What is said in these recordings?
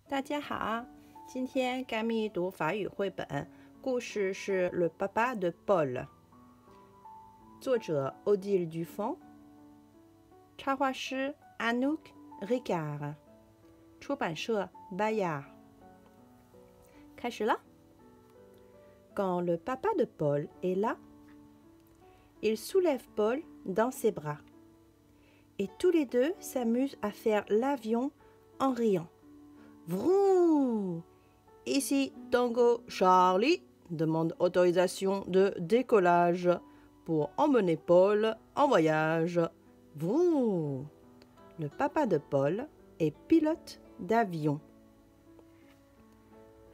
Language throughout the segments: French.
大家好，今天甘蜜读法语绘本，故事是《Le Papa de Paul》，作者 Odile Dufont， 插画师 Anouk Ricard， 出版社 Bayard。开始了。Quand le papa de Paul est là, il soulève Paul dans ses bras, et tous les deux s'amusent à faire l'avion en riant. Vroom! Ici Tango Charlie demande autorisation de décollage pour emmener Paul en voyage. Vroom! Le papa de Paul est pilote d'avion.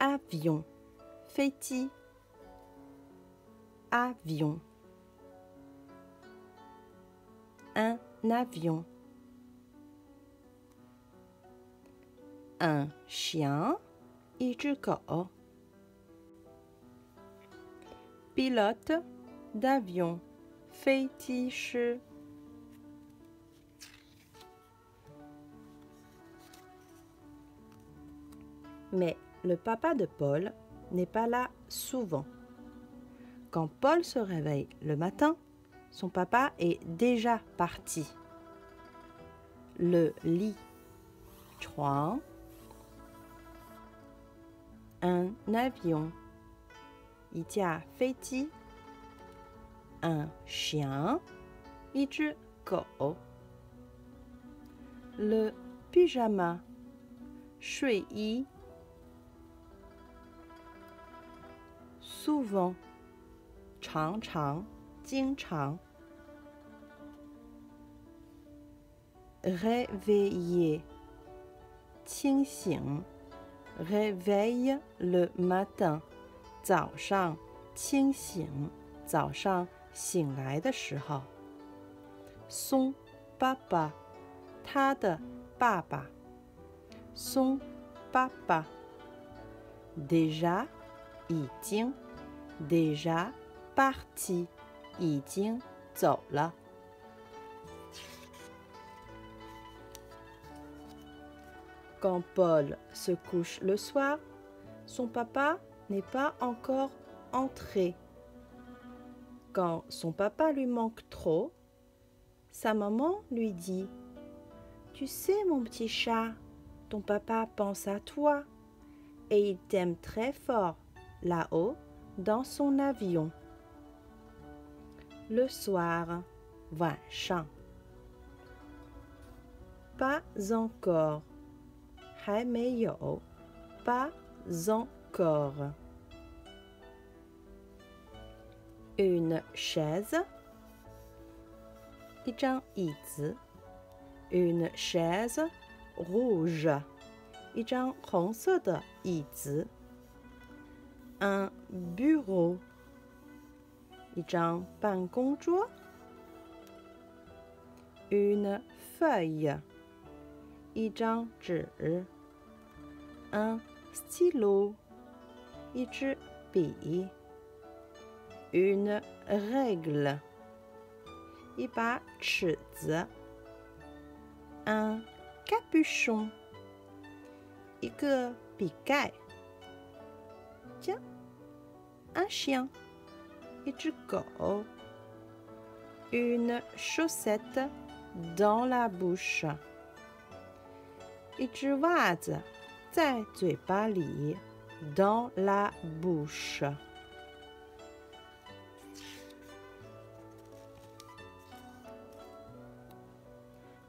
Avion. Feit-il? Avion. Un avion. Un chien, 一只狗。Pilote d'avion, 飞机师。Mais le papa de Paul n'est pas là souvent. Quand Paul se réveille le matin, son papa est déjà parti. Le lit, 床。Un avion, 一架飞机。Un chien, 一只狗。Le pyjama, 睡衣。Souvent, 常常，经常。Réveiller, 清醒。Réveille le matin, 早上，清醒，早上醒来的时候。Son papa, 他的爸爸。Son papa. Déjà, 已经。Déjà parti, 已经走了。Quand Paul se couche le soir, son papa n'est pas encore entré. Quand son papa lui manque trop, sa maman lui dit « Tu sais, mon petit chat, ton papa pense à toi et il t'aime très fort là-haut dans son avion. » Le soir, 晚上。Pas encore. 还没有。Pas encore. Une chaise. 一张椅子。Une chaise rouge. 一张红色的椅子。Un bureau. 一张办公桌。Une feuille. 一张纸。Un stylo, 一支笔。Une règle, 一把尺子。Un capuchon, 一个笔盖。Tiens, un chien, 一只狗。Une chaussette dans la bouche, 一只袜子在嘴巴里。Dans la bouche.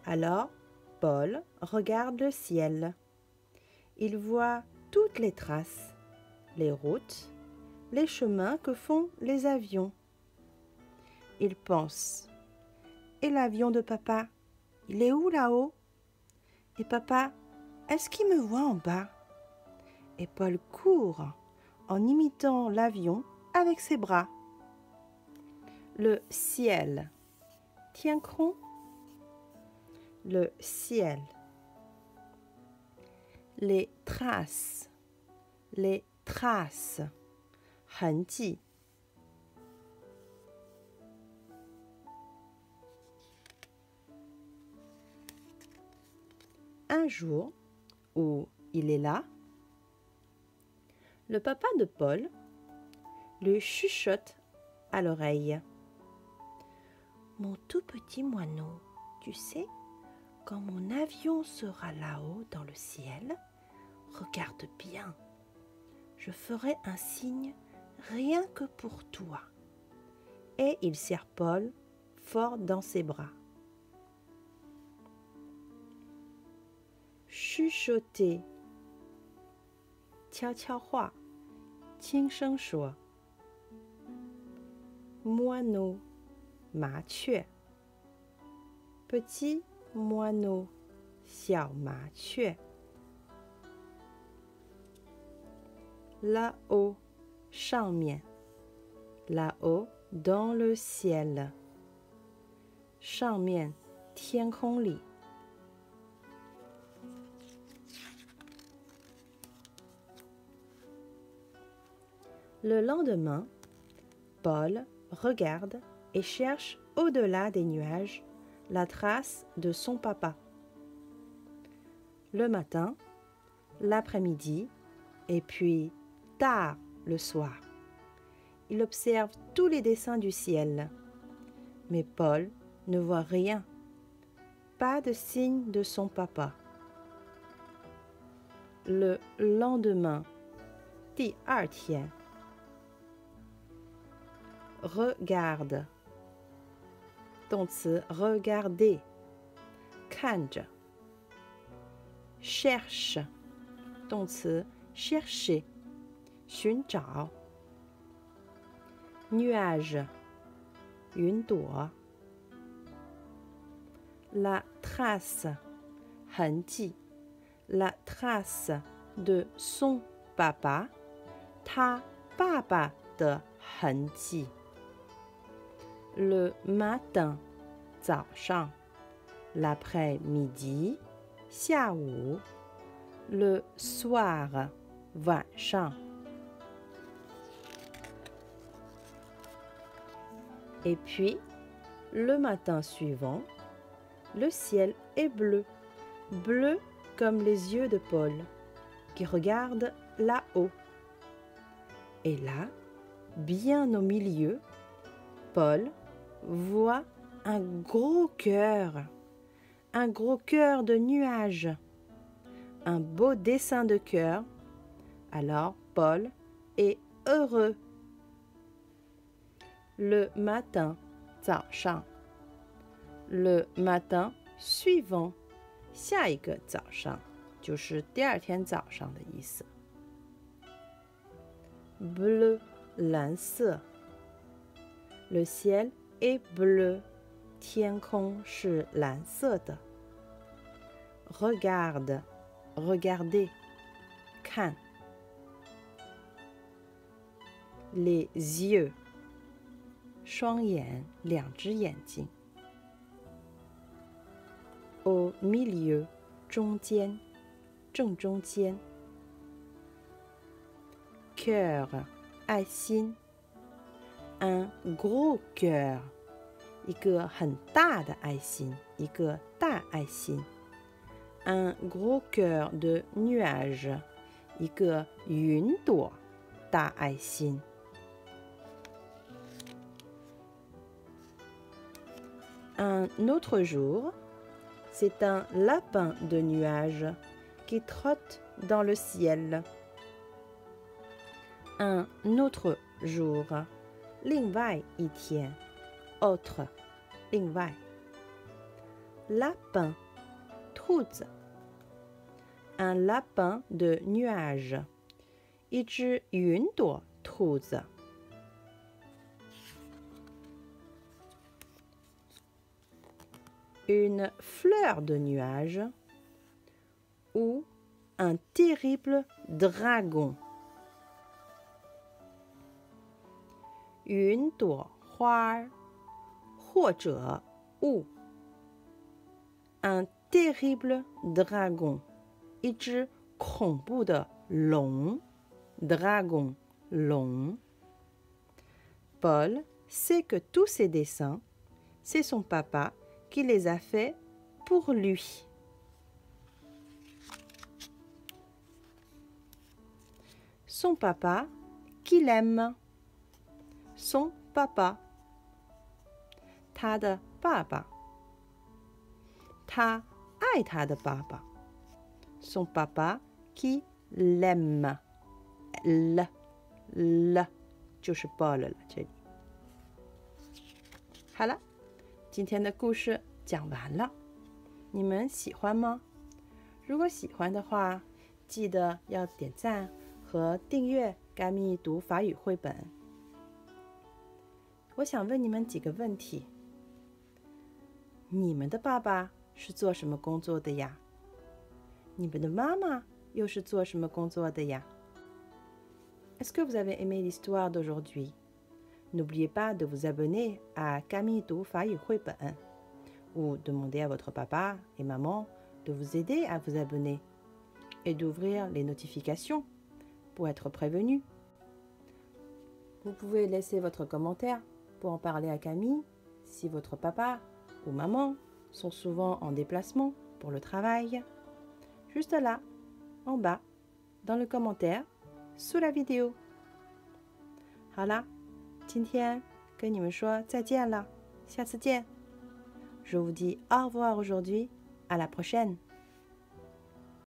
Alors, Paul regarde le ciel. Il voit toutes les traces, les routes, les chemins que font les avions. Il pense, et l'avion de papa, il est où là-haut? Et papa, est-ce qu'il me voit en bas? Et Paul court en imitant l'avion avec ses bras. Le ciel. Tiens-cron. Le ciel. Les traces. Les traces. 痕迹。Un jour où il est là, Le papa de Paul lui chuchote à l'oreille. Mon tout petit moineau, tu sais, quand mon avion sera là-haut dans le ciel, regarde bien. Je ferai un signe rien que pour toi. Et il serre Paul fort dans ses bras. Chuchoter, 悄悄话，轻声说。Moineau, 麻雀。Petit moineau, 小麻雀。Là-haut, 上面。Là-haut, dans le ciel. 上面，天空里。Le lendemain, Paul regarde et cherche au-delà des nuages la trace de son papa. Le matin, l'après-midi et puis tard le soir. Il observe tous les dessins du ciel. Mais Paul ne voit rien. Pas de signe de son papa. Le lendemain, 第二天 Regarde, 动词 regarder, 看着。Cherche, 动词 chercher, 寻找。Nuage, 云朵。La trace, 痕迹。La trace de son papa, 他爸爸的痕迹。Le matin, 早上。L'après-midi, 下午。Le soir, 晚上。Et puis, le matin suivant, le ciel est bleu, bleu comme les yeux de Paul, qui regarde là-haut. Et là, bien au milieu, Paul voit un gros cœur de nuages, un beau dessin de cœur. Alors Paul est heureux. Le matin, 早上。Le matin suivant, 下一个早上，就是第二天早上的意思。Bleu, 蓝色。Le ciel est bleu, 天空是蓝色的。Regarde, regarder, 看。Les yeux, 双眼，两只眼睛。Au milieu, 中间，正中间。Cœur, 爱心。Un gros cœur, 一个很大的爱心，一个大爱心。Un gros cœur de nuages, 一个云朵大爱心。Un autre jour, c'est un lapin de nuages qui trotte dans le ciel. Un autre jour, 另外一天 autre, 另外。Lapin, 兔子。Un lapin de nuages, 一只云朵兔子。Une fleur de nuage ou un terrible dragon. 云朵花或者雾。Un terrible dragon, 一只恐怖的龙。Dragon, 龙。Paul sait que tous ces dessins, c'est son papa qui les a faits pour lui. son papa qu'il aime. Son papa. 他的爸爸。他爱他的爸爸。Son papa qui l'aime. L 就是 Paul 了，这里。好了，今天的故事讲完了，你们喜欢吗？如果喜欢的话，记得要点赞和订阅甘蜜读法语绘本。我想问你们几个问题：你们的爸爸是做什么工作的呀？你们的妈妈又是做什么工作的呀？ Est-ce que vous avez aimé l'histoire d'aujourd'hui? N'oubliez pas de vous abonner à Camille Du Fayu Huiben ou demandez à votre papa et maman de vous aider à vous abonner et d'ouvrir les notifications pour être prévenu. Vous pouvez laisser votre commentaire pour en parler à Camille si votre papa ou maman sont souvent en déplacement pour le travail. Juste là, en bas, dans le commentaire, sous la vidéo. 好啦，今天跟你们说再见了，下次见。Je vous dis au revoir aujourd'hui, à la prochaine.